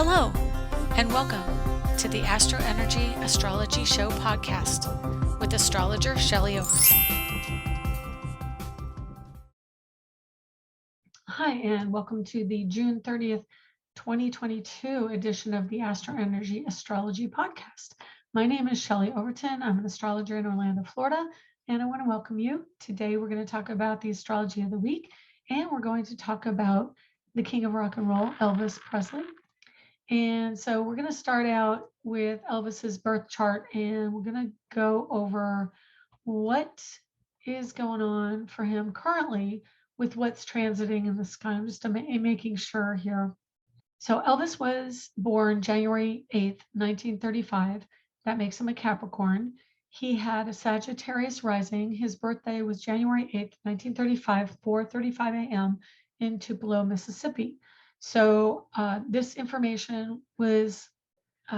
Hello, and welcome to the Energy Astrology Show podcast with astrologer Shelley Overton. Hi, and welcome to the June 30th, 2022 edition of the Energy Astrology podcast. My name is Shelley Overton. I'm an astrologer in Orlando, Florida, and I want to welcome you. Today, we're going to talk about the astrology of the week, and we're going to talk about the king of rock and roll, Elvis Presley. And so we're going to start out with Elvis's birth chart, and we're going to go over what is going on for him currently with what's transiting in the sky. I'm just making sure here. So Elvis was born January 8th, 1935. That makes him a Capricorn. He had a Sagittarius rising. His birthday was January 8th, 1935, 4:35 a.m. in Tupelo, Mississippi. So this information was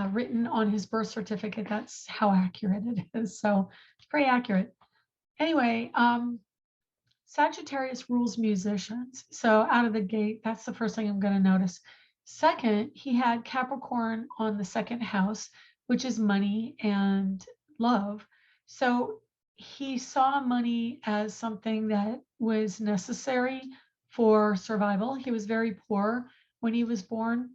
written on his birth certificate. That's how accurate it is. So it's pretty accurate. Anyway, Sagittarius rules musicians. So out of the gate, that's the first thing I'm going to notice. Second, he had Capricorn on the second house, which is money and love. So he saw money as something that was necessary for survival. He was very poor when he was born.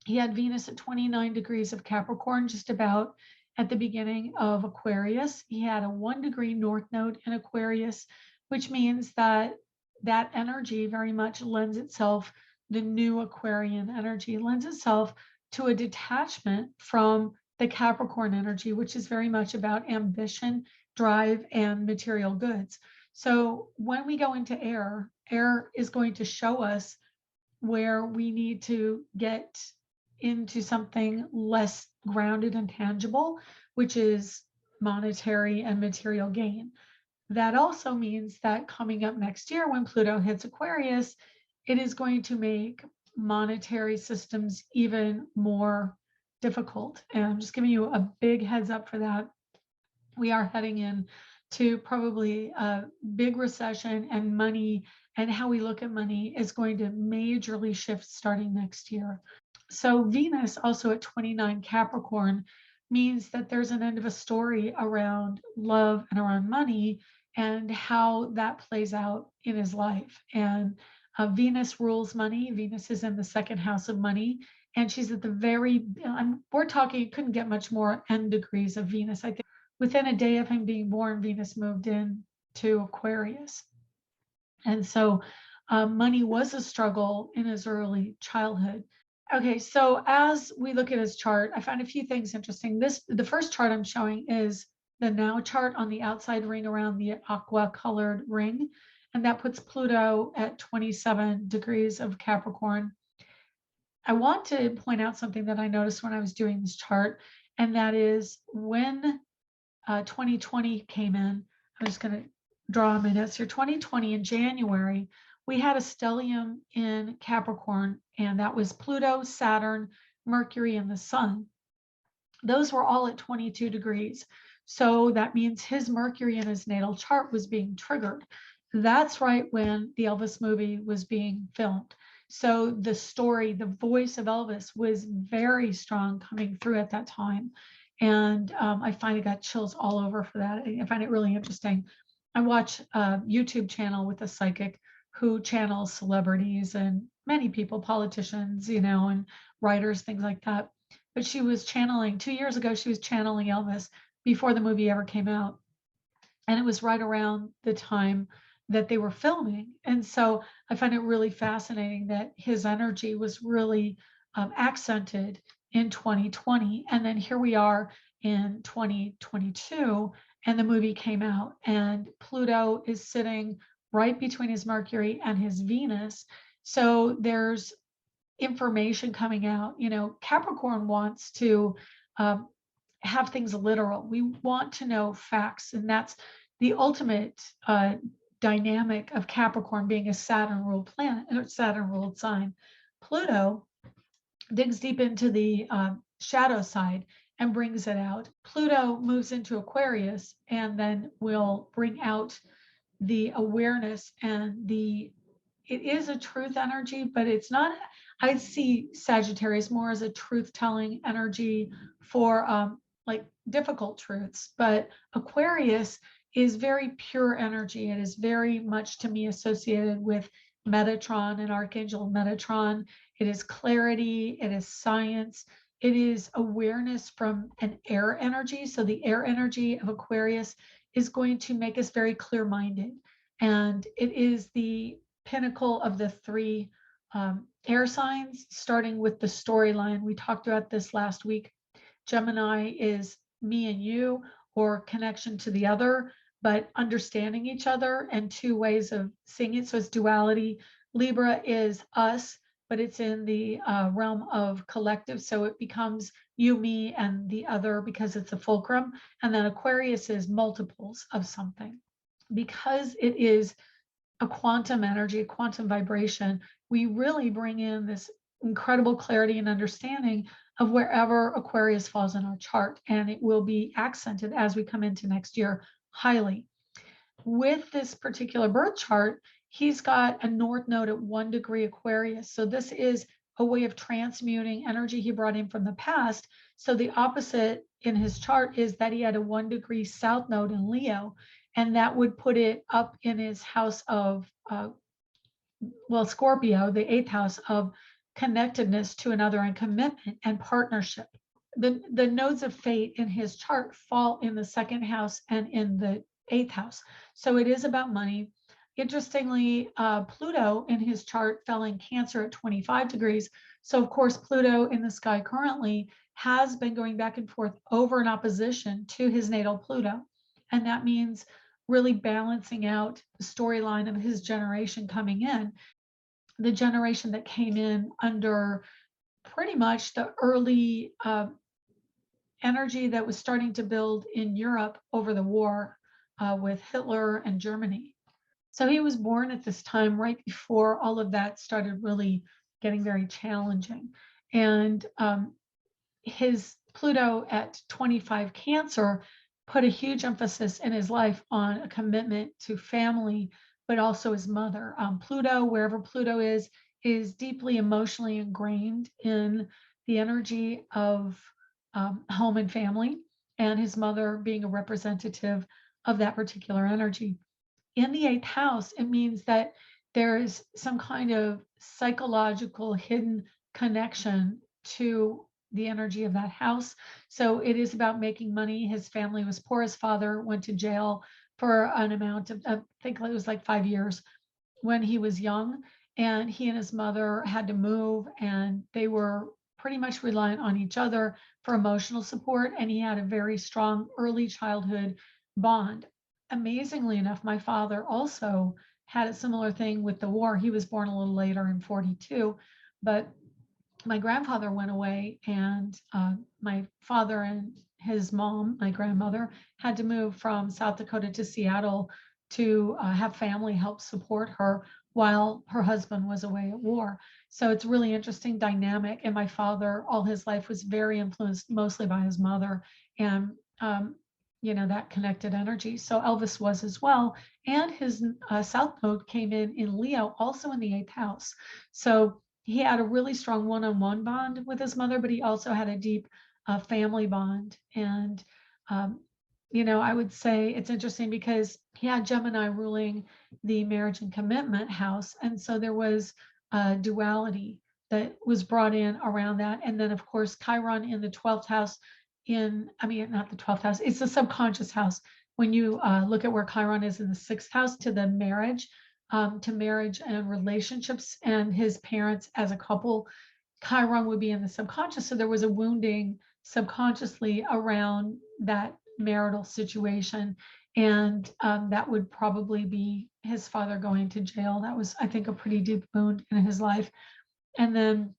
He had Venus at 29 degrees of Capricorn, just about at the beginning of Aquarius. He had a 1 degree north node in Aquarius, which means that that energy very much lends itself, the new Aquarian energy lends itself to a detachment from the Capricorn energy, which is very much about ambition, drive, and material goods. So when we go into air, air is going to show us where we need to get into something less grounded and tangible, which is monetary and material gain. That also means that coming up next year, when Pluto hits Aquarius, it is going to make monetary systems even more difficult. And I'm just giving you a big heads up for that. We are heading in to probably a big recession, and money and how we look at money is going to majorly shift starting next year. So Venus also at 29 Capricorn means that there's an end of a story around love and around money and how that plays out in his life. And Venus rules money. Venus is in the second house of money, and she's at the very, we're talking, couldn't get much more end degrees of Venus. I think within a day of him being born, Venus moved in to Aquarius. And so money was a struggle in his early childhood. Okay, so as we look at his chart, I found a few things interesting. The first chart I'm showing is the now chart on the outside ring around the aqua colored ring, and that puts Pluto at 27 degrees of Capricorn. I want to point out something that I noticed when I was doing this chart, and that is when 2020 came in. I'm just going to draw my notes here. 2020 in January, we had a stellium in Capricorn, and that was Pluto, Saturn, Mercury, and the Sun. Those were all at 22 degrees. So that means his Mercury in his natal chart was being triggered. That's right when the Elvis movie was being filmed. So the story, the voice of Elvis was very strong coming through at that time. And I finally got chills all over for that. I find it really interesting. I watch a YouTube channel with a psychic who channels celebrities and many people, politicians, and writers, things like that. But she was channeling, 2 years ago, she was channeling Elvis before the movie ever came out. And it was right around the time that they were filming. And so I find it really fascinating that his energy was really accented in 2020. And then here we are in 2022, and the movie came out, and Pluto is sitting right between his Mercury and his Venus. So there's information coming out. Capricorn wants to have things literal. We want to know facts, and that's the ultimate dynamic of Capricorn being a Saturn-ruled planet or Saturn-ruled sign. Pluto digs deep into the shadow side and brings it out. Pluto moves into Aquarius and then will bring out the awareness and the it is a truth energy, but it's not. I see Sagittarius more as a truth telling energy for like difficult truths, but Aquarius is very pure energy. It is very much to me associated with Metatron and Archangel Metatron. It is clarity, it is science, it is awareness from an air energy. So the air energy of Aquarius is going to make us very clear minded. And it is the pinnacle of the three air signs, starting with the storyline. We talked about this last week. Gemini is me and you, or connection to the other, but understanding each other and two ways of seeing it. So it's duality. Libra is us, but it's in the realm of collective. So it becomes you, me, and the other because it's a fulcrum. And then Aquarius is multiples of something. Because it is a quantum energy, a quantum vibration, we really bring in this incredible clarity and understanding of wherever Aquarius falls in our chart. And it will be accented as we come into next year highly. With this particular birth chart, he's got a north node at 1 degree Aquarius. So this is a way of transmuting energy he brought in from the past. So the opposite in his chart is that he had a 1 degree south node in Leo, and that would put it up in his house of, Scorpio, the eighth house of connectedness to another and commitment and partnership. The nodes of fate in his chart fall in the second house and in the eighth house. So it is about money. Interestingly, Pluto in his chart fell in Cancer at 25 degrees. So, of course, Pluto in the sky currently has been going back and forth over an opposition to his natal Pluto. And that means really balancing out the storyline of his generation coming in, the generation that came in under pretty much the early energy that was starting to build in Europe over the war with Hitler and Germany. So he was born at this time right before all of that started really getting very challenging. And his Pluto at 25 Cancer put a huge emphasis in his life on a commitment to family, but also his mother. Pluto, wherever Pluto is deeply emotionally ingrained in the energy of home and family, and his mother being a representative of that particular energy. In the eighth house, it means that there is some kind of psychological hidden connection to the energy of that house. So it is about making money. His family was poor. His father went to jail for an amount of, I think it was like 5 years when he was young. And he and his mother had to move, and they were pretty much reliant on each other for emotional support. And he had a very strong early childhood bond. Amazingly enough, my father also had a similar thing with the war. He was born a little later in 42, but my grandfather went away, and my father and his mom, my grandmother, had to move from South Dakota to Seattle to have family help support her while her husband was away at war. So it's really interesting dynamic. And my father, all his life, was very influenced mostly by his mother and, that connected energy. So Elvis was as well. And his South Node came in Leo, also in the eighth house. So he had a really strong one-on-one bond with his mother, but he also had a deep family bond. And, I would say it's interesting because he had Gemini ruling the marriage and commitment house. And so there was a duality that was brought in around that. And then, of course, Chiron in the 12th house not the 12th house, it's the subconscious house. When you look at where Chiron is in the 6th house to the marriage, to marriage and relationships and his parents as a couple, Chiron would be in the subconscious. So there was a wounding subconsciously around that marital situation. And that would probably be his father going to jail. That was, I think, a pretty deep wound in his life. And then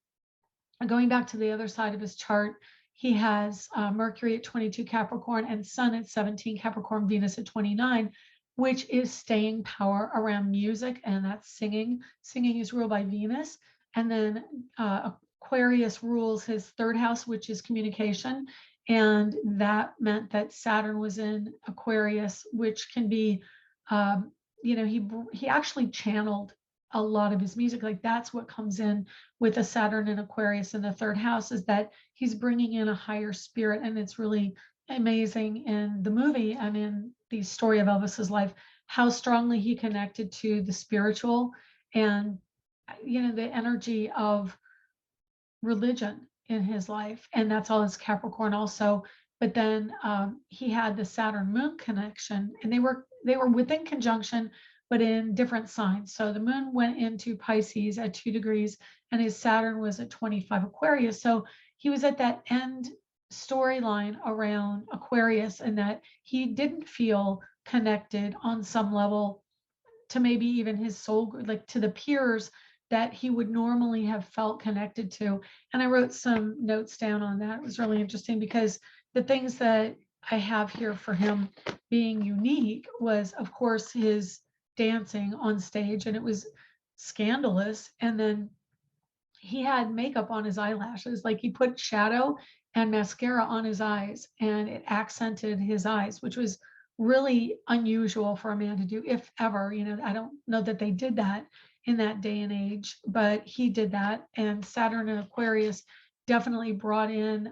going back to the other side of his chart, he has Mercury at 22 Capricorn and Sun at 17 Capricorn, Venus at 29, which is staying power around music, and that's singing. Singing is ruled by Venus. And then Aquarius rules his third house, which is communication. And that meant that Saturn was in Aquarius, which can be, he actually channeled a lot of his music. Like that's what comes in with a Saturn and Aquarius in the third house, is that he's bringing in a higher spirit. And it's really amazing in the movie and in the story of Elvis's life, how strongly he connected to the spiritual and, the energy of religion in his life, and that's all his Capricorn also. But then he had the Saturn Moon connection, and they were within conjunction, but in different signs. So the Moon went into Pisces at 2 degrees, and his Saturn was at 25 Aquarius. So he was at that end storyline around Aquarius, and that he didn't feel connected on some level to maybe even his soul, like to the peers that he would normally have felt connected to. And I wrote some notes down on that. It was really interesting because the things that I have here for him being unique was, of course, his dancing on stage, and it was scandalous. And then he had makeup on his eyelashes, like he put shadow and mascara on his eyes, and it accented his eyes, which was really unusual for a man to do, if ever. I don't know that they did that in that day and age, but he did that. And Saturn and Aquarius definitely brought in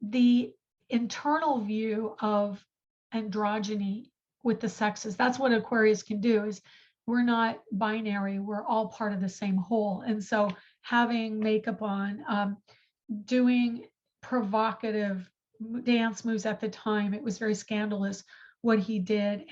the internal view of androgyny with the sexes. That's what Aquarius can do, is we're not binary, we're all part of the same whole. And so having makeup on, doing provocative dance moves at the time, it was very scandalous what he did.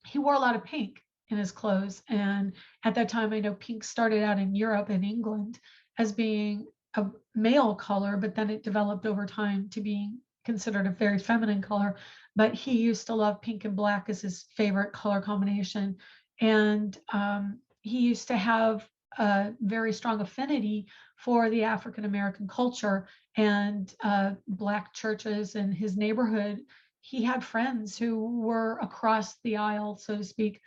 He wore a lot of pink in his clothes. And at that time, I know pink started out in Europe and England as being a male color, but then it developed over time to being considered a very feminine color. But he used to love pink and black as his favorite color combination. And he used to have a very strong affinity for the African American culture and Black churches in his neighborhood. He had friends who were across the aisle, so to speak,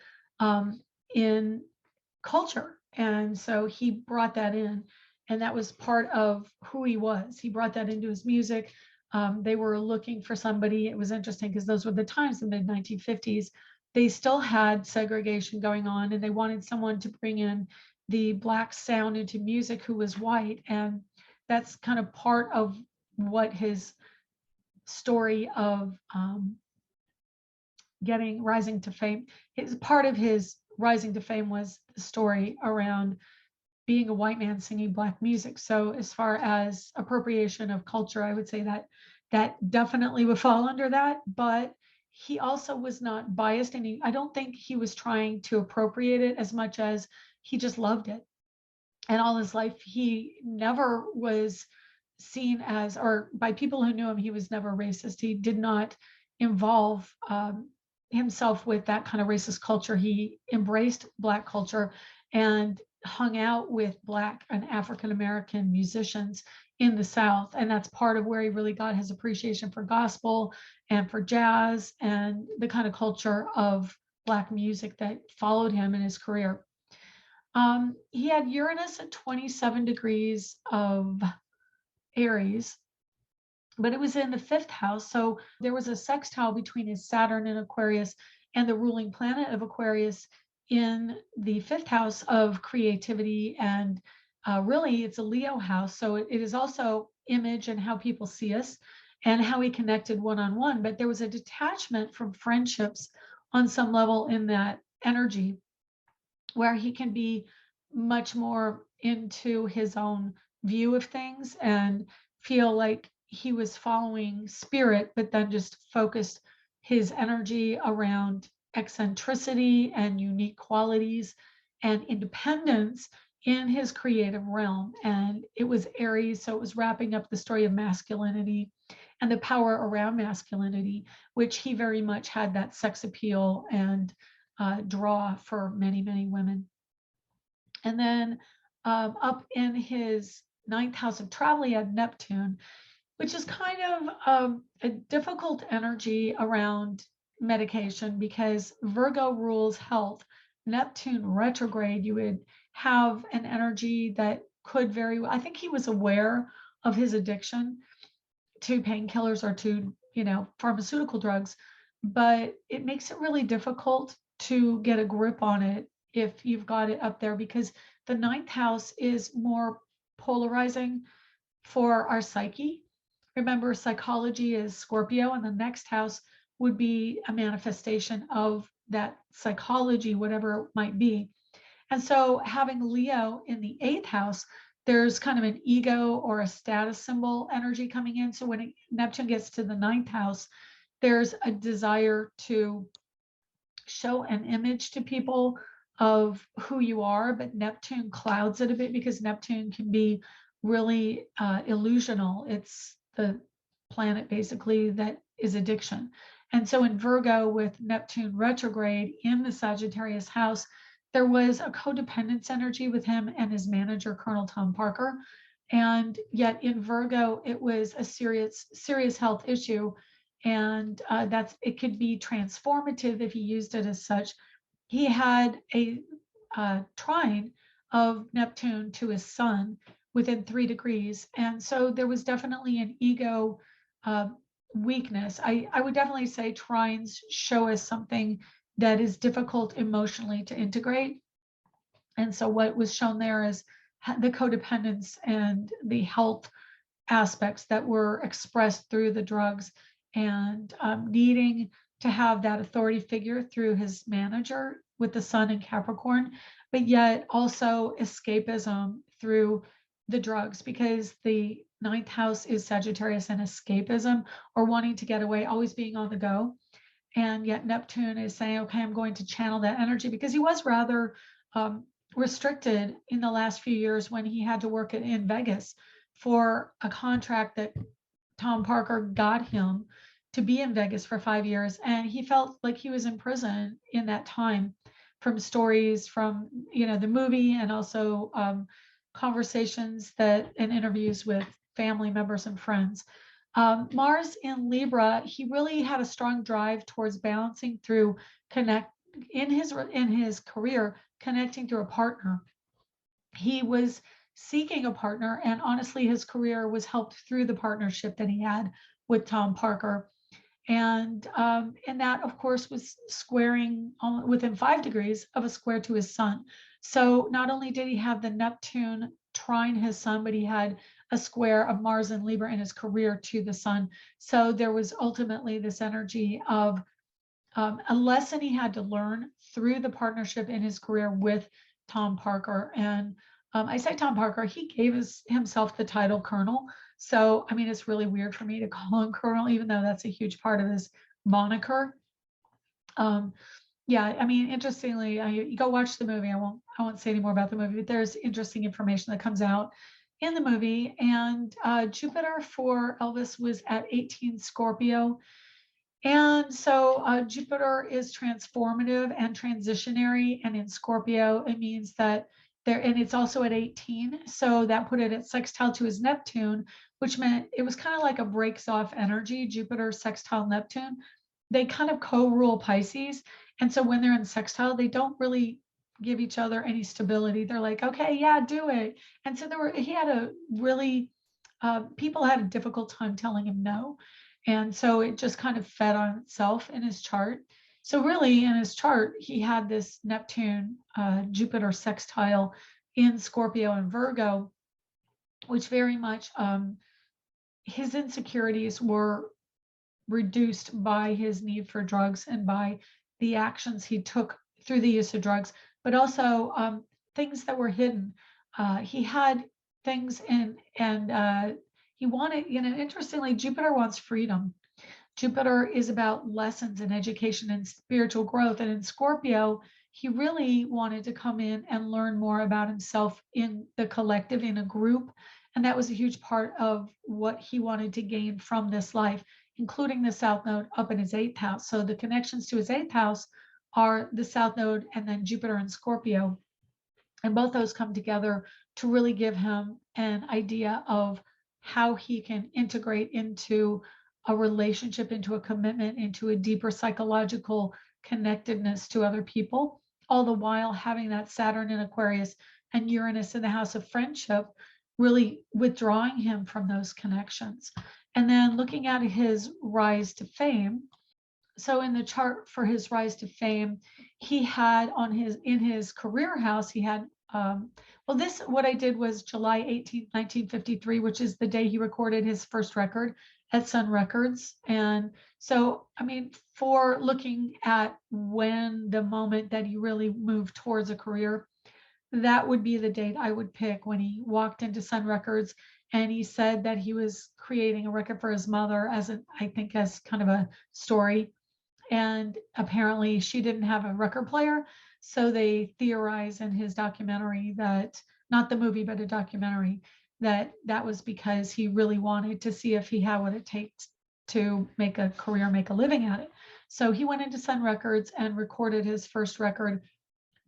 in culture. And so he brought that in, and that was part of who he was. He brought that into his music. They were looking for somebody. It was interesting because those were the times, the mid 1950s. They still had segregation going on, and they wanted someone to bring in the Black sound into music who was white. And that's kind of part of what his story of rising to fame, part of his rising to fame was the story around being a white man singing Black music. So as far as appropriation of culture, I would say that definitely would fall under that. But he also was not biased, and I don't think he was trying to appropriate it as much as he just loved it. And all his life, he never was seen as, or by people who knew him, he was never racist. He did not involve himself with that kind of racist culture. He embraced Black culture and hung out with Black and African American musicians in the South. And that's part of where he really got his appreciation for gospel and for jazz and the kind of culture of Black music that followed him in his career. He had Uranus at 27 degrees of Aries, but it was in the 5th house. So there was a sextile between his Saturn in Aquarius and the ruling planet of Aquarius in the 5th house of creativity. And really, it's a Leo house. So it is also image and how people see us and how he connected one-on-one. But there was a detachment from friendships on some level in that energy, where he can be much more into his own view of things and feel like he was following spirit, but then just focused his energy around eccentricity and unique qualities and independence in his creative realm. And it was Aries, so it was wrapping up the story of masculinity and the power around masculinity, which he very much had that sex appeal and draw for many, many women. And then up in his 9th house of travel, he had Neptune, which is kind of a difficult energy around medication, because Virgo rules health. Neptune retrograde, you would have an energy that could very well, I think he was aware of his addiction to painkillers or to, pharmaceutical drugs, but it makes it really difficult to get a grip on it if you've got it up there, because the ninth house is more polarizing for our psyche. Remember, psychology is Scorpio, and the next house would be a manifestation of that psychology, whatever it might be. And so having Leo in the eighth house, there's kind of an ego or a status symbol energy coming in. So when Neptune gets to the ninth house, there's a desire to show an image to people of who you are, but Neptune clouds it a bit because Neptune can be really illusional. It's the planet basically that is addiction. And so in Virgo, with Neptune retrograde in the Sagittarius house, there was a codependence energy with him and his manager, Colonel Tom Parker. And yet in Virgo, it was a serious health issue, and that's it could be transformative if he used it as such. He had a trine of Neptune to his sun within 3 degrees, and so there was definitely an ego uh, weakness. I would definitely say trines show us something that is difficult emotionally to integrate, and so what was shown there is the codependence and the health aspects that were expressed through the drugs, and needing to have that authority figure through his manager with the sun in Capricorn, but yet also escapism through the drugs, because the ninth house is Sagittarius and escapism, or wanting to get away, always being on the go. And yet Neptune is saying, okay, I'm going to channel that energy, because he was rather restricted in the last few years when he had to work in Vegas for a contract that Tom Parker got him to be in Vegas for 5 years. And he felt like he was in prison in that time, from stories from, the movie, and also conversations and interviews with family members and friends. Mars in Libra, he really had a strong drive towards balancing through in his career, connecting through a partner. He was seeking a partner, and honestly, his career was helped through the partnership that he had with Tom Parker. And that, of course, was squaring within 5 degrees of a square to his sun. So not only did he have the Neptune trine his sun, but he had a square of Mars and Libra in his career to the sun. So there was ultimately this energy of a lesson he had to learn through the partnership in his career with Tom Parker. And I say Tom Parker, he gave himself the title Colonel. So, I mean, it's really weird for me to call him Colonel, even though that's a huge part of his moniker. Yeah, I mean, interestingly, you go watch the movie. I won't say any more about the movie, but there's interesting information that comes out in the movie. And Jupiter for Elvis was at 18 Scorpio. And so Jupiter is transformative and transitionary, and in Scorpio, it means that and it's also at 18. So that put it at sextile to his Neptune, which meant it was kind of like a breaks off energy, Jupiter sextile Neptune. They kind of co-rule Pisces. And so when they're in sextile, they don't really give each other any stability. They're like, okay, yeah, do it. And so he had a really, people had a difficult time telling him no. And so it just kind of fed on itself in his chart. So really in his chart, he had this Neptune, Jupiter sextile in Scorpio and Virgo, which very much his insecurities were reduced by his need for drugs and by the actions he took through the use of drugs, but also things that were hidden. He had things and he wanted, interestingly, Jupiter wants freedom. Jupiter is about lessons and education and spiritual growth. And in Scorpio, he really wanted to come in and learn more about himself in the collective, in a group. And that was a huge part of what he wanted to gain from this life, including the South Node up in his eighth house. So the connections to his eighth house are the South Node and then Jupiter and Scorpio. And both those come together to really give him an idea of how he can integrate into a relationship, into a commitment, into a deeper psychological connectedness to other people, all the while having that Saturn in Aquarius and Uranus in the house of friendship, really withdrawing him from those connections. And then looking at his rise to fame, So in the chart for his rise to fame, he had in his career house, he had, what I did was July 18th, 1953, which is the day he recorded his first record at Sun Records. And so, I mean, for looking at when the moment that he really moved towards a career, that would be the date I would pick, when he walked into Sun Records and he said that he was creating a record for his mother, I think as kind of a story. And apparently she didn't have a record player. So they theorize in his documentary that, not the movie, but a documentary, that was because he really wanted to see if he had what it takes to make a career, make a living at it. So he went into Sun Records and recorded his first record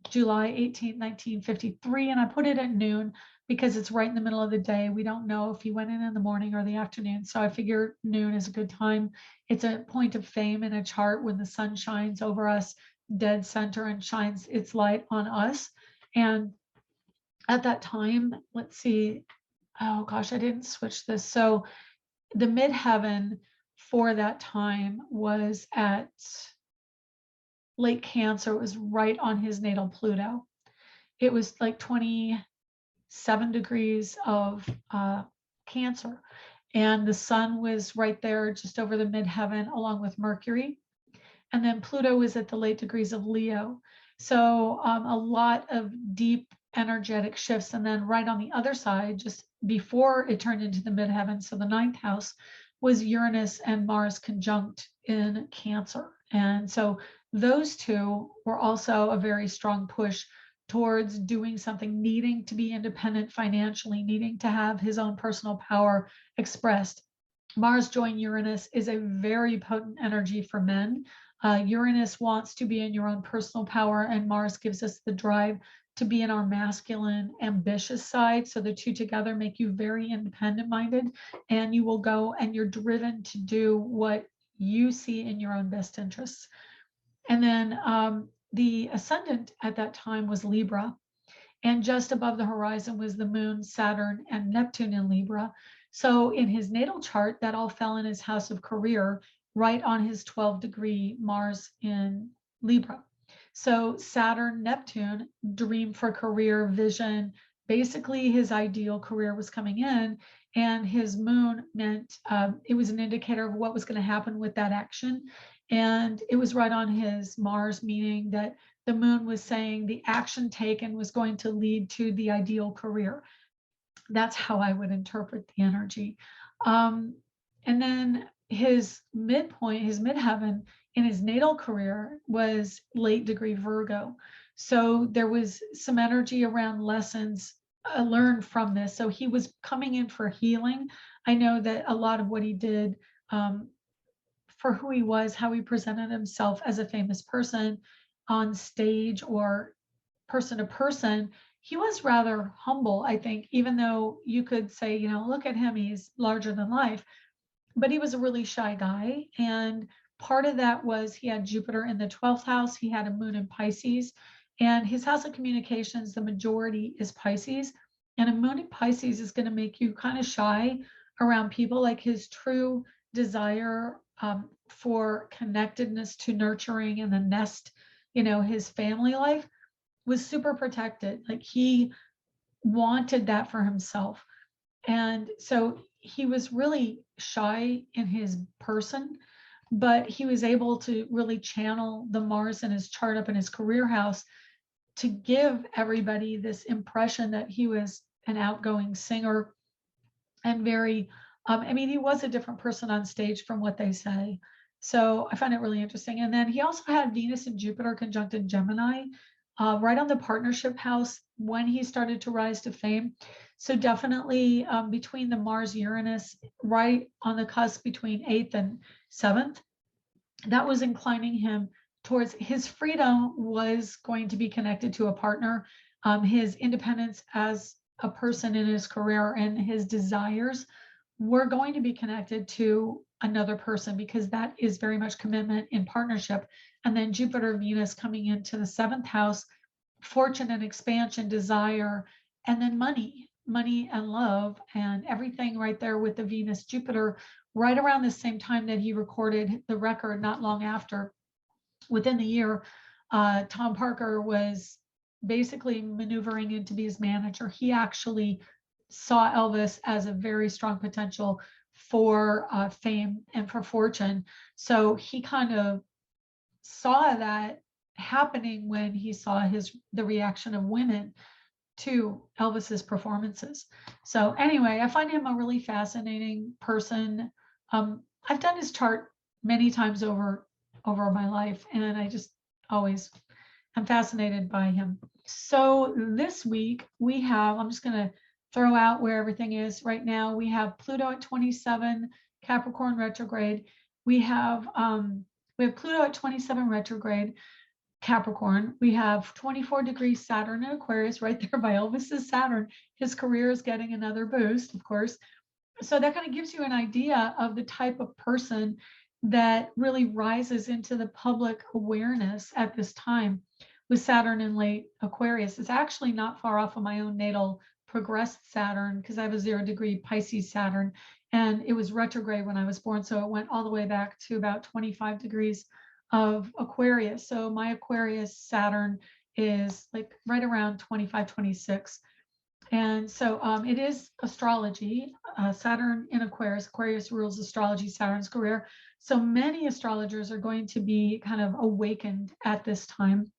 July 18th, 1953. And I put it at noon because it's right in the middle of the day. We don't know if he went in the morning or the afternoon. So I figure noon is a good time. It's a point of fame in a chart when the sun shines over us dead center and shines its light on us. And at that time, let's see, oh gosh, I didn't switch this. So the midheaven for that time was at late Cancer. It was right on his natal Pluto. It was like 27 degrees of Cancer. And the sun was right there just over the midheaven along with Mercury. And then Pluto was at the late degrees of Leo. So a lot of deep energetic shifts. And then right on the other side, just before it turned into the midheaven, so the ninth house, was Uranus and Mars conjunct in Cancer. And so those two were also a very strong push towards doing something, needing to be independent financially, needing to have his own personal power expressed. Mars joined Uranus is a very potent energy for men. Uranus wants to be in your own personal power, and Mars gives us the drive to be in our masculine, ambitious side. So the two together make you very independent minded, and you will go and you're driven to do what you see in your own best interests. And then the ascendant at that time was Libra. And just above the horizon was the moon, Saturn, and Neptune in Libra. So in his natal chart, that all fell in his house of career, right on his 12-degree Mars in Libra. So Saturn, Neptune, dream for career, vision, basically his ideal career was coming in. And his moon meant it was an indicator of what was going to happen with that action. And it was right on his Mars, meaning that the moon was saying the action taken was going to lead to the ideal career. That's how I would interpret the energy. And then his midpoint, his midheaven in his natal career was late degree Virgo. So there was some energy around lessons learned from this. So he was coming in for healing. I know that a lot of what he did for who he was, how he presented himself as a famous person on stage or person to person, he was rather humble, I think, even though you could say, look at him, he's larger than life, but he was a really shy guy. And part of that was he had Jupiter in the 12th house, he had a moon in Pisces, and his house of communications, the majority is Pisces. And a moon in Pisces is going to make you kind of shy around people. Like his true desire for connectedness to nurturing and the nest, his family life was super protected. Like he wanted that for himself. And so he was really shy in his person, but he was able to really channel the Mars in his chart up in his career house to give everybody this impression that he was an outgoing singer and very, he was a different person on stage from what they say. So I find it really interesting. And then he also had Venus and Jupiter conjunct in Gemini, right on the partnership house when he started to rise to fame. So definitely between the Mars Uranus, right on the cusp between 8th and 7th, that was inclining him towards his freedom was going to be connected to a partner. His independence as a person in his career and his desires were going to be connected to another person, because that is very much commitment in partnership. And then Jupiter, Venus coming into the 7th house, fortune and expansion, desire, and then money and love, and everything right there with the Venus, Jupiter right around the same time that he recorded the record, not long after, within the year, Tom Parker was basically maneuvering in to be his manager. He actually saw Elvis as a very strong potential for fame and for fortune. So he kind of saw that happening when he saw the reaction of women to Elvis's performances. So anyway, I find him a really fascinating person. I've done his chart many times over my life, and I just always am fascinated by him. So this week we have, I'm just going to throw out where everything is right now. We have Pluto at 27, Capricorn retrograde. We have Pluto at 27 retrograde, Capricorn. We have 24 degrees Saturn in Aquarius, right there by Elvis's Saturn. His career is getting another boost, of course. So that kind of gives you an idea of the type of person that really rises into the public awareness at this time with Saturn in late Aquarius. It's actually not far off of my own natal progressed Saturn, because I have a 0-degree Pisces Saturn, and it was retrograde when I was born. So it went all the way back to about 25 degrees of Aquarius. So my Aquarius Saturn is like right around 25, 26. And so it is astrology, Saturn in Aquarius. Aquarius rules astrology, Saturn's career. So many astrologers are going to be kind of awakened at this time.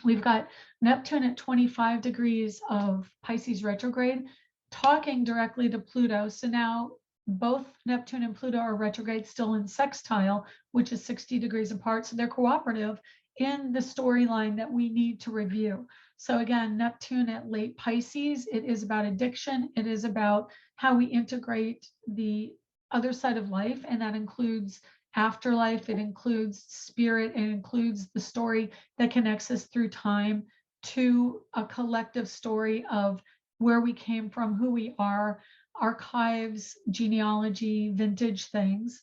We've got Neptune at 25 degrees of Pisces retrograde, talking directly to Pluto. So now both Neptune and Pluto are retrograde, still in sextile, which is 60 degrees apart. So they're cooperative in the storyline that we need to review. So again, Neptune at late Pisces, it is about addiction. It is about how we integrate the other side of life, and that includes afterlife, it includes spirit, it includes the story that connects us through time to a collective story of where we came from, who we are, archives, genealogy, vintage things.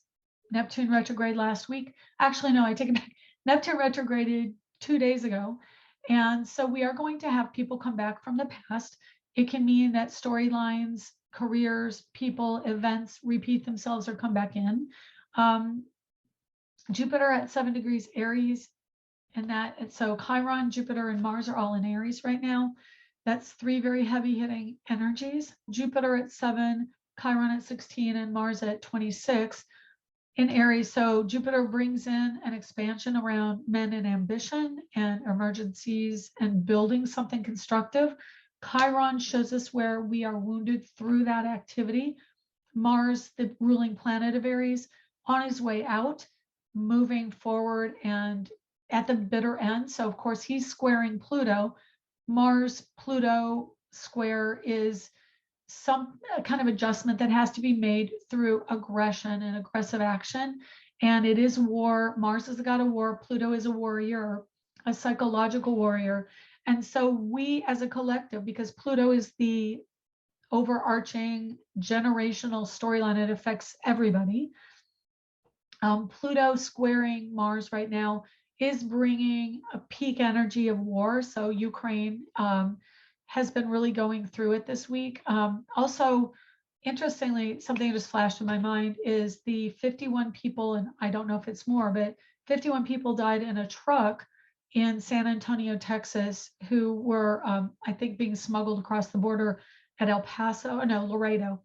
Neptune retrograde last week. Actually, no, I take it back. Neptune retrograded 2 days ago. And so we are going to have people come back from the past. It can mean that storylines, careers, people, events repeat themselves or come back in. Jupiter at 7 degrees Aries, and so Chiron, Jupiter, and Mars are all in Aries right now. That's 3 very heavy hitting energies. Jupiter at 7, Chiron at 16, and Mars at 26 in Aries. So Jupiter brings in an expansion around men and ambition and emergencies and building something constructive. Chiron shows us where we are wounded through that activity. Mars, the ruling planet of Aries, on his way out, moving forward and at the bitter end. So of course he's squaring Pluto. Mars Pluto square is some kind of adjustment that has to be made through aggression and aggressive action. And it is war. Mars is the god of war. Pluto is a warrior, a psychological warrior. And so we as a collective, because Pluto is the overarching generational storyline, it affects everybody. Pluto squaring Mars right now is bringing a peak energy of war. So Ukraine has been really going through it this week. Also, interestingly, something that just flashed in my mind is the 51 people, and I don't know if it's more, but 51 people died in a truck in San Antonio, Texas, who were, I think, being smuggled across the border at Laredo.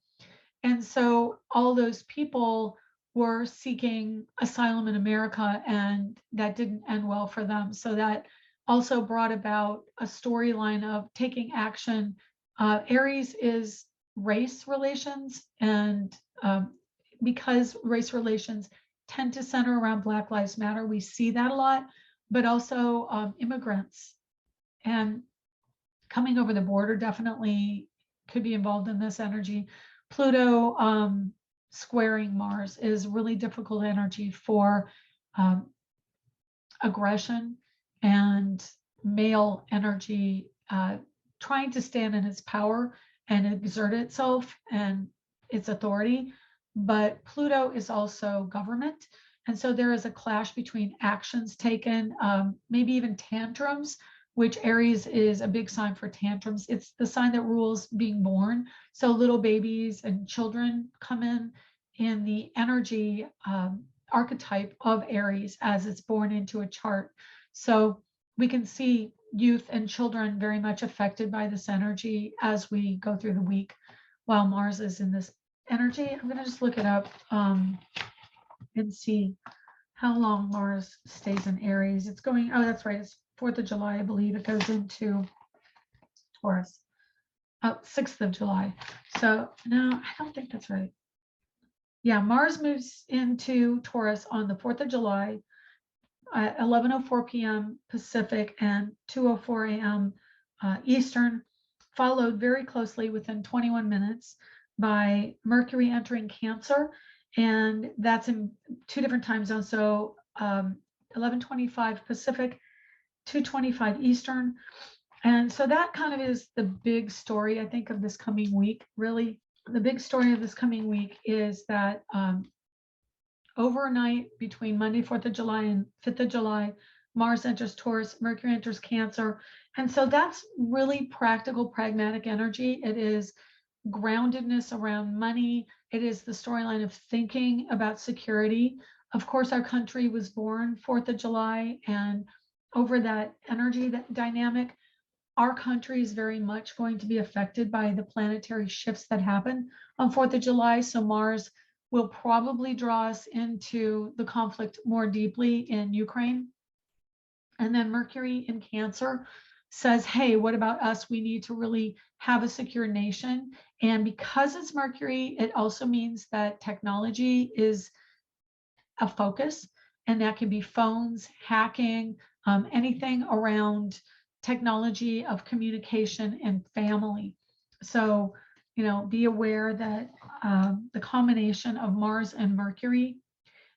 And so all those people were seeking asylum in America, and that didn't end well for them. So that also brought about a storyline of taking action. Aries is race relations, and because race relations tend to center around Black Lives Matter, we see that a lot, but also immigrants and coming over the border definitely could be involved in this energy. Pluto squaring Mars is really difficult energy for aggression and male energy trying to stand in its power and exert itself and its authority. But Pluto is also government. And so there is a clash between actions taken, maybe even tantrums, which Aries is a big sign for tantrums. It's the sign that rules being born. So little babies and children come in in the energy archetype of Aries as it's born into a chart. So we can see youth and children very much affected by this energy as we go through the week while Mars is in this energy. I'm going to just look it up and see how long Mars stays in Aries. It's going, oh, that's right, it's 4th of July, I believe it goes into Taurus. 6th of July. So no, I don't think that's right. Yeah, Mars moves into Taurus on the 4th of July at 11:04 p.m. Pacific and 2:04 a.m. Eastern, followed very closely within 21 minutes by Mercury entering Cancer, and that's in 2 different time zones. So 11:25 Pacific, 2:25 Eastern. And so that kind of is the big story, I think, of this coming week. Really, the big story of this coming week is that overnight between Monday, 4th of July and 5th of July, Mars enters Taurus, Mercury enters Cancer. And so that's really practical, pragmatic energy. It is groundedness around money. It is the storyline of thinking about security. Of course, our country was born 4th of July, and over that energy, that dynamic, our country is very much going to be affected by the planetary shifts that happen on 4th of July. So Mars will probably draw us into the conflict more deeply in Ukraine. And then Mercury in Cancer says, hey, what about us? We need to really have a secure nation. And because it's Mercury, it also means that technology is a focus, and that can be phones, hacking, anything around technology of communication and family. So, be aware that the combination of Mars and Mercury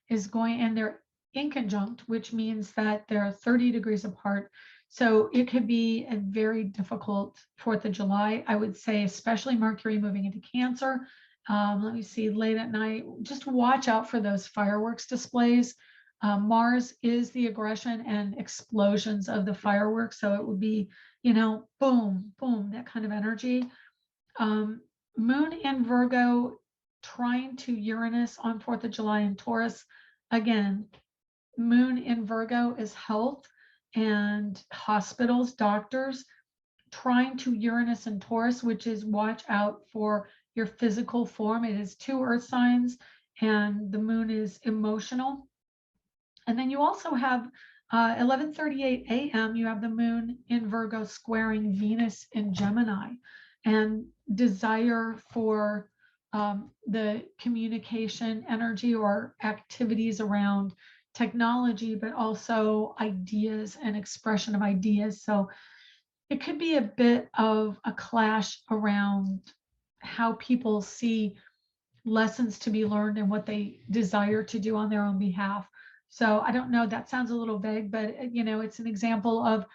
is going, and they're in conjunct, which means that they're 30 degrees apart. So it could be a very difficult 4th of July, I would say, especially Mercury moving into Cancer. Let me see, late at night, just watch out for those fireworks displays. Mars is the aggression and explosions of the fireworks. So it would be, boom, boom, that kind of energy. Moon in Virgo trying to Uranus on 4th of July in Taurus. Again, Moon in Virgo is health and hospitals, doctors, trying to Uranus and Taurus, which is watch out for your physical form. It is 2 earth signs, and the moon is emotional. And then you also have 11:38 a.m., you have the moon in Virgo squaring Venus in Gemini, and desire for the communication energy or activities around technology, but also ideas and expression of ideas. So it could be a bit of a clash around how people see lessons to be learned and what they desire to do on their own behalf. So I don't know, that sounds a little vague, but it's an example of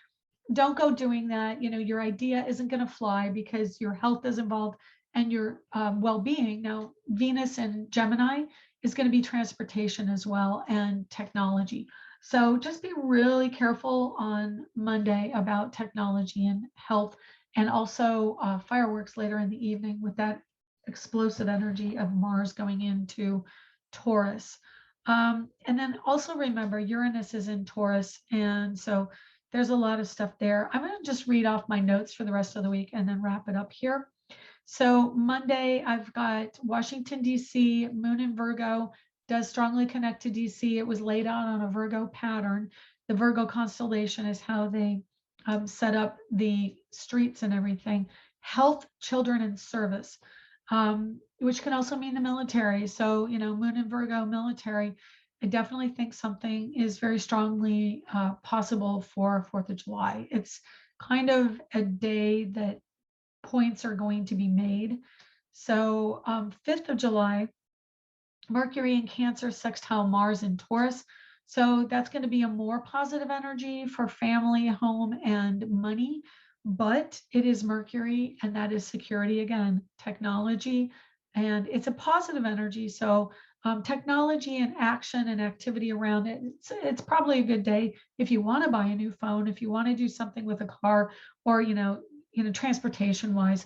don't go doing that. Your idea isn't going to fly because your health is involved and your well-being. Now, Venus and Gemini is going to be transportation as well and technology. So just be really careful on Monday about technology and health, and also fireworks later in the evening with that explosive energy of Mars going into Taurus. And then also remember, Uranus is in Taurus, and so there's a lot of stuff there. I'm going to just read off my notes for the rest of the week and then wrap it up here. So Monday, I've got Washington, D.C., Moon in Virgo, does strongly connect to D.C. It was laid out on a Virgo pattern. The Virgo constellation is how they set up the streets and everything. Health, children, and service, which can also mean the military. So, Moon in Virgo, military. I definitely think something is very strongly possible for 4th of July. It's kind of a day that points are going to be made. So 5th of July, Mercury in Cancer sextile Mars in Taurus. So that's going to be a more positive energy for family, home, and money. But it is Mercury, and that is security again, technology, and it's a positive energy. So technology and action and activity around it, it's probably a good day if you want to buy a new phone, if you want to do something with a car, or transportation wise.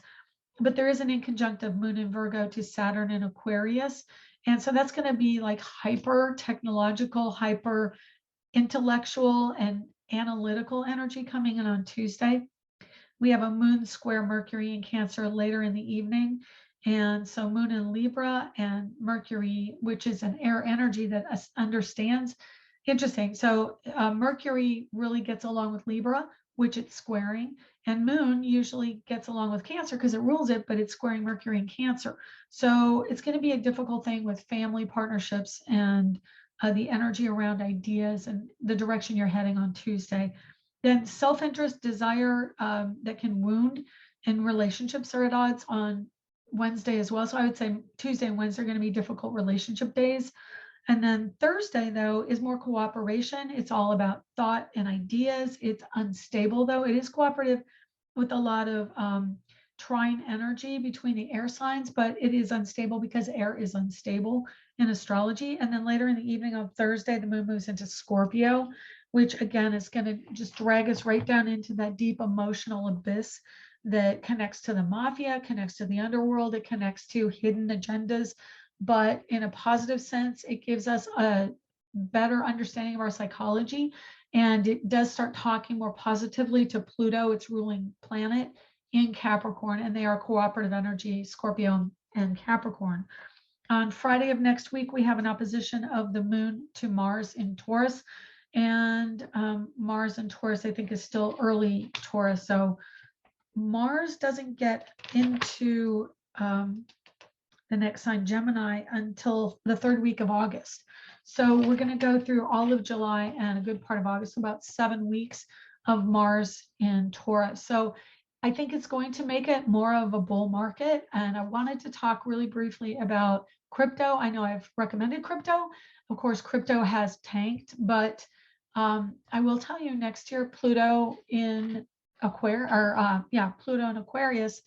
But there is an inconjunct of Moon in Virgo to Saturn in Aquarius, And so that's going to be like hyper technological, hyper intellectual and analytical energy coming in on Tuesday. We have a moon square Mercury in Cancer later in the evening. And so moon in Libra and Mercury, which is an air energy that understands. Interesting. So Mercury really gets along with Libra, which it's squaring. And moon usually gets along with Cancer because it rules it, but it's squaring Mercury in Cancer. So it's going to be a difficult thing with family partnerships and the energy around ideas and the direction you're heading on Tuesday. Then self-interest, desire that can wound, and relationships are at odds on Wednesday as well. So I would say Tuesday and Wednesday are going to be difficult relationship days. And then Thursday, though, is more cooperation. It's all about thought and ideas. It's unstable, though. It is cooperative with a lot of trine energy between the air signs, but it is unstable because air is unstable in astrology. And then later in the evening on Thursday, the moon moves into Scorpio, which again is going to just drag us right down into that deep emotional abyss that connects to the mafia, connects to the underworld, it connects to hidden agendas. But in a positive sense, it gives us a better understanding of our psychology. And it does start talking more positively to Pluto, its ruling planet in Capricorn, and they are cooperative energy, Scorpio and Capricorn. On Friday of next week, we have an opposition of the moon to Mars in Taurus. And Mars in Taurus, I think, is still early Taurus. So Mars doesn't get into the next sign, Gemini, until the third week of August. So we're going to go through all of July and a good part of August, about 7 weeks of Mars in Taurus. So I think it's going to make it more of a bull market. And I wanted to talk really briefly about crypto. I know I've recommended crypto. Of course, crypto has tanked, but I will tell you next year, Pluto in Pluto in Aquarius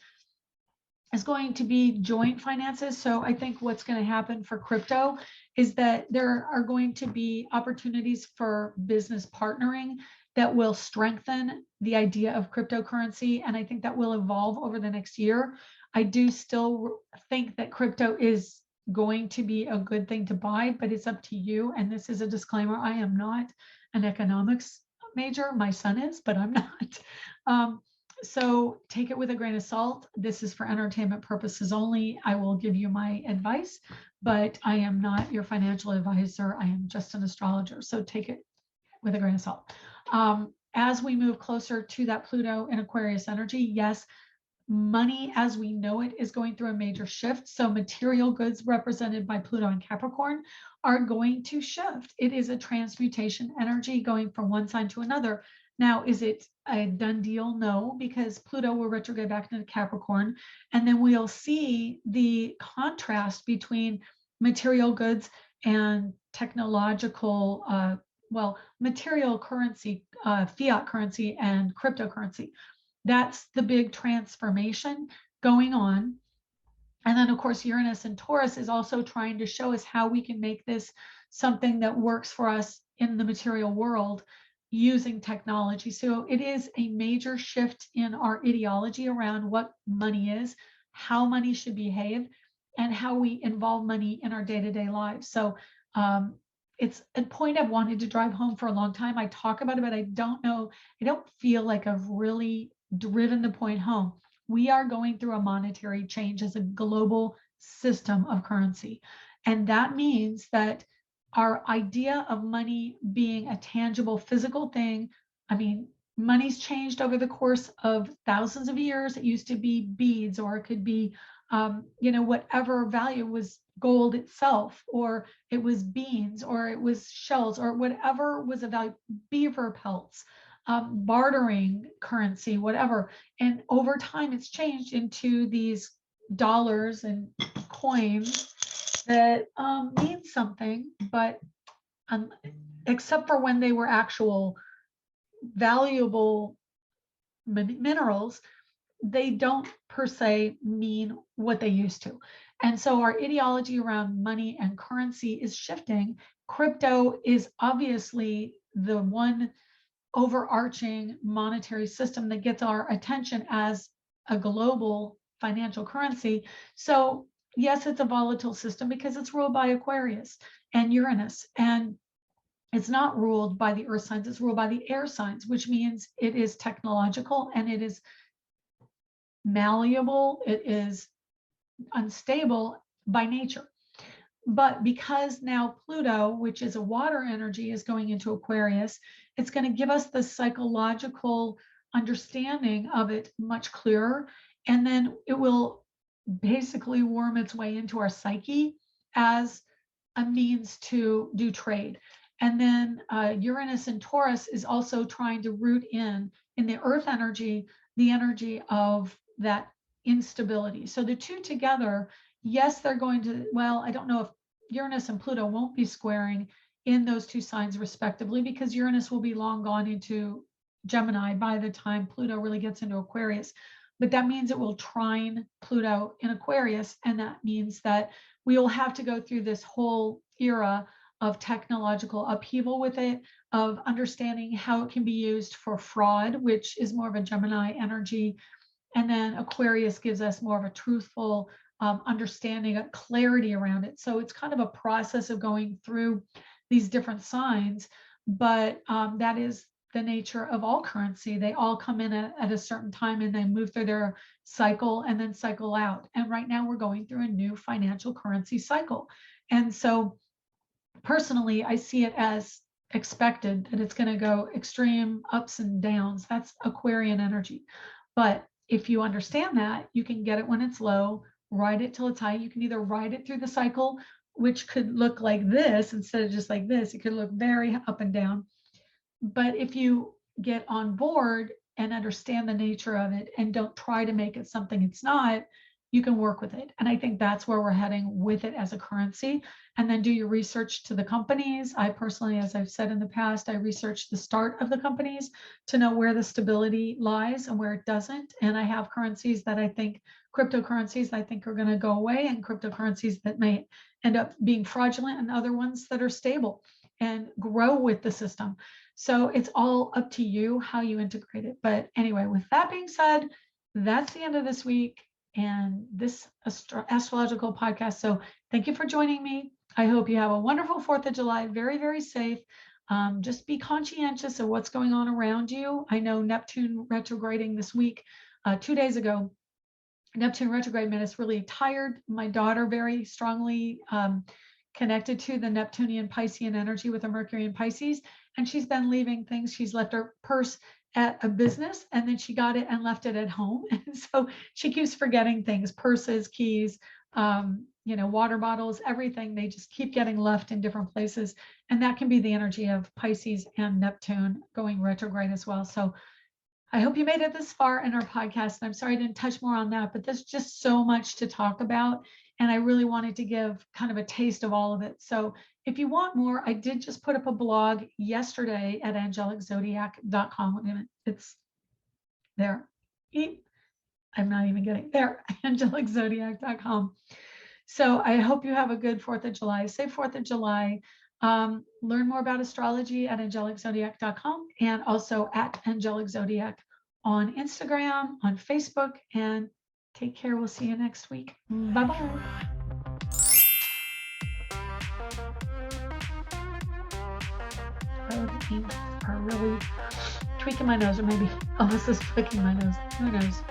is going to be joint finances. So I think what's going to happen for crypto is that there are going to be opportunities for business partnering that will strengthen the idea of cryptocurrency. And I think that will evolve over the next year. I do still think that crypto is going to be a good thing to buy, but it's up to you. And this is a disclaimer. I am not an economics major. My son is, but I'm not. So take it with a grain of salt. This is for entertainment purposes only. I will give you my advice, but I am not your financial advisor. I am just an astrologer. So take it with a grain of salt. As we move closer to that Pluto and Aquarius energy, yes, money as we know it is going through a major shift. So material goods represented by Pluto and Capricorn are going to shift. It is a transmutation energy going from one sign to another. Now, is it a done deal? No, because Pluto will retrograde back into Capricorn, and then we'll see the contrast between material goods and technological, material currency, fiat currency, and cryptocurrency. That's the big transformation going on. And then, of course, Uranus and Taurus is also trying to show us how we can make this something that works for us in the material world using technology. So it is a major shift in our ideology around what money is, how money should behave, and how we involve money in our day-to-day lives. So it's a point I've wanted to drive home for a long time. I talk about it, but I don't feel like I've really driven the point home. We are going through a monetary change as a global system of currency. And that means that our idea of money being a tangible physical thing, I mean, money's changed over the course of thousands of years. It used to be beads, or it could be, whatever value was gold itself, or it was beans, or it was shells, or whatever was a value, beaver pelts, bartering currency, whatever. And over time, it's changed into these dollars and coins that mean something, but except for when they were actual valuable minerals, they don't per se mean what they used to. And so our ideology around money and currency is shifting. Crypto is obviously the one overarching monetary system that gets our attention as a global financial currency. So yes, it's a volatile system because it's ruled by Aquarius and Uranus. And it's not ruled by the earth signs, it's ruled by the air signs, which means it is technological and it is malleable, it is unstable by nature. But because now Pluto, which is a water energy, is going into Aquarius, it's going to give us the psychological understanding of it much clearer. And then it will basically worm its way into our psyche as a means to do trade. And then Uranus and Taurus is also trying to root in the earth energy, the energy of that instability. So the two together, yes, they're going to, well, I don't know if Uranus and Pluto won't be squaring in those two signs respectively, because Uranus will be long gone into Gemini by the time Pluto really gets into Aquarius. But that means it will trine Pluto in Aquarius. And that means that we will have to go through this whole era of technological upheaval with it, of understanding how it can be used for fraud, which is more of a Gemini energy. And then Aquarius gives us more of a truthful understanding, a clarity around it. So it's kind of a process of going through these different signs, but that is the nature of all currency. They all come in at a certain time and they move through their cycle and then cycle out. And right now we're going through a new financial currency cycle. And so personally, I see it as expected that it's going to go extreme ups and downs. That's Aquarian energy. But if you understand that, you can get it when it's low, ride it till it's high. You can either ride it through the cycle, which could look like this instead of just like this. It could look very up and down. But if you get on board and understand the nature of it and don't try to make it something it's not, you can work with it. And I think that's where we're heading with it as a currency. And then do your research to the companies. I personally, as I've said in the past, I research the start of the companies to know where the stability lies and where it doesn't. And I have currencies that I think, cryptocurrencies I think are going to go away, and cryptocurrencies that may end up being fraudulent, and other ones that are stable and grow with the system. So it's all up to you how you integrate it. But anyway, with that being said, that's the end of this week and this astrological podcast. So thank you for joining me. I hope you have a wonderful 4th of July, very, very safe. Just be conscientious of what's going on around you. I know Neptune retrograding this week, 2 days ago, Neptune retrograde made us really tired. My daughter very strongly connected to the Neptunian Piscean energy with a Mercury in Pisces. And she's been leaving things. She's left her purse at a business and then she got it and left it at home. And so she keeps forgetting things, purses, keys, water bottles, everything. They just keep getting left in different places. And that can be the energy of Pisces and Neptune going retrograde as well. So I hope you made it this far in our podcast. And I'm sorry I didn't touch more on that, but there's just so much to talk about. And I really wanted to give kind of a taste of all of it. So if you want more, I did just put up a blog yesterday at angeliczodiac.com. It's there. I'm not even getting there, angeliczodiac.com. So I hope you have a good 4th of July. Say 4th of July. Learn more about astrology at angeliczodiac.com and also at angeliczodiac on Instagram, on Facebook, and take care. We'll see you next week. Bye-bye. You are really tweaking my nose, or maybe Elvis is flicking my nose. Who knows?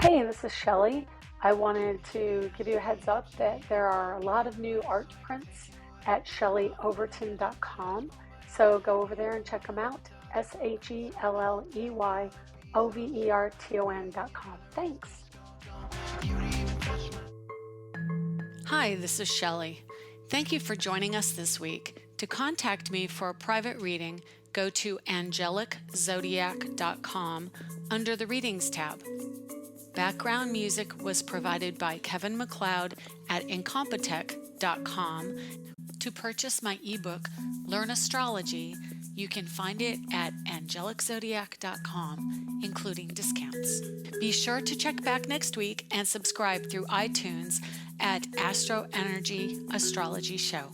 Hey, this is Shelley. I wanted to give you a heads up that there are a lot of new art prints at shelleyoverton.com. So go over there and check them out. SHELLEYOVERTON.com. Thanks. Hi, this is Shelley. Thank you for joining us this week. To contact me for a private reading, go to angeliczodiac.com under the Readings tab. Background music was provided by Kevin MacLeod at incompetech.com. To purchase my ebook, Learn Astrology, you can find it at angeliczodiac.com, including discounts. Be sure to check back next week and subscribe through iTunes at Astro Energy Astrology Show.